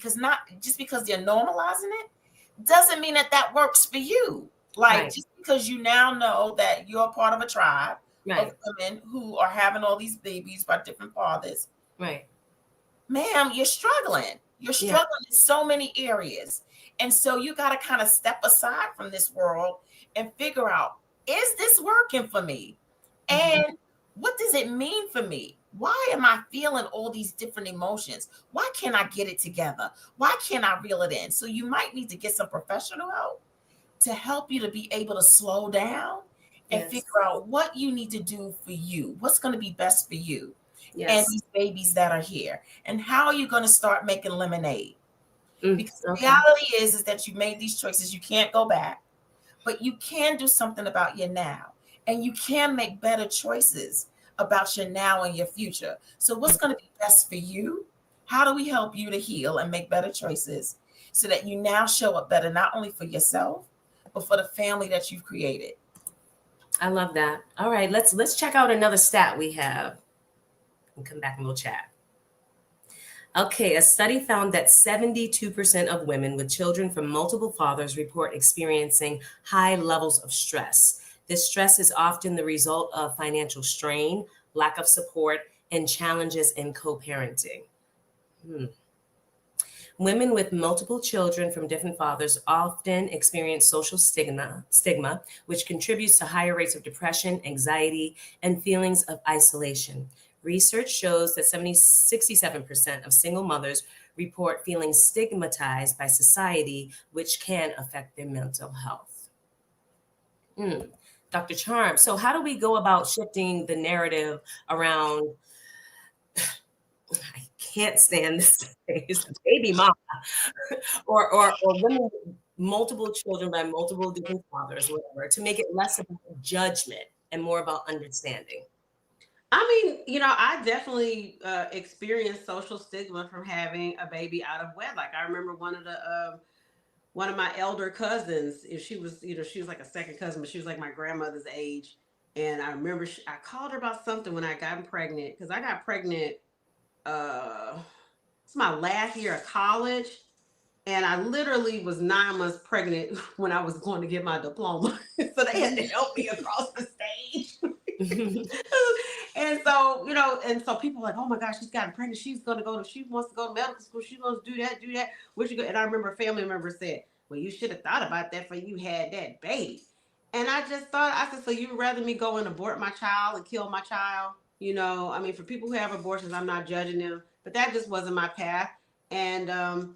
because not just because they're normalizing it doesn't mean that that works for you. Like, Right. just because you now know that you're a part of a tribe Right. of women who are having all these babies by different fathers, Right. ma'am, you're struggling. You're Yeah. struggling in so many areas. And so you got to kind of step aside from this world and figure out, is this working for me? Mhm. And what does it mean for me? Why am I feeling all these different emotions? Why can't I get it together? Why can't I reel it in? So you might need to get some professional help to help you to be able to slow down and Yes. figure out what you need to do for you, what's going to be best for you and Yes. these babies that are here, and how are you going to start making lemonade? Because the Okay. reality is that you made these choices, you can't go back, but you can do something about your now, and you can make better choices about your now and your future. So what's going to be best for you? How do we help you to heal and make better choices so that you now show up better, not only for yourself, but for the family that you've created? I love that. All right, let's check out another stat we have and come back and we'll chat. Okay, a study found that 72% of women with children from multiple fathers report experiencing high levels of stress. This stress is often the result of financial strain, lack of support, and challenges in co-parenting. Hmm. Women with multiple children from different fathers often experience social stigma, which contributes to higher rates of depression, anxiety, and feelings of isolation. Research shows that 67% of single mothers report feeling stigmatized by society, which can affect their mental health. Hmm. Dr. Charm, so how do we go about shifting the narrative around I can't stand this phrase, baby mama, or women with multiple children by multiple different fathers, whatever, to make it less about judgment and more about understanding. I mean, I definitely experienced social stigma from having a baby out of wedlock. I remember one of my elder cousins. If she was, she was like a second cousin, but she was like my grandmother's age. And I remember I called her about something when I got pregnant, because I got pregnant. Uh, it's my last year of college, and I literally was 9 months pregnant when I was going to get my diploma. So they had to help me across the stage. And so, and so people were like, oh my gosh, she's gotten pregnant. She wants to go to medical school. She wants to do that. Where'd you go? And I remember a family member said, well, you should have thought about that before you had that baby. And I just thought, I said, so you'd rather me go and abort my child and kill my child? I mean, for people who have abortions, I'm not judging them, but that just wasn't my path. And there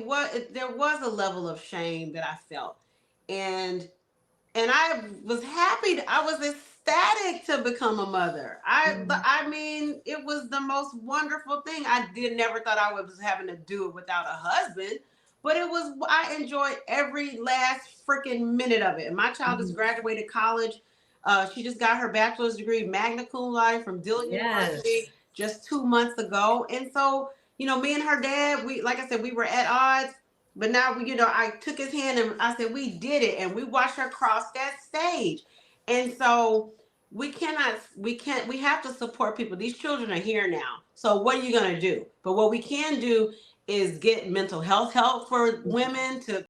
was a level of shame that I felt. And I was happy. I was ecstatic to become a mother. Mhm. I mean, it was the most wonderful thing. I never thought I was having to do it without a husband, but I enjoyed every last freaking minute of it. And my child just Mhm. graduated college. She just got her bachelor's degree, magna cum laude from Dillon Yes. University just 2 months ago. And so, me and her dad, like I said, we were at odds. But now, I took his hand and I said, we did it. And we watched her cross that stage. And so we have to support people. These children are here now. So what are you going to do? But what we can do is get mental health help for women to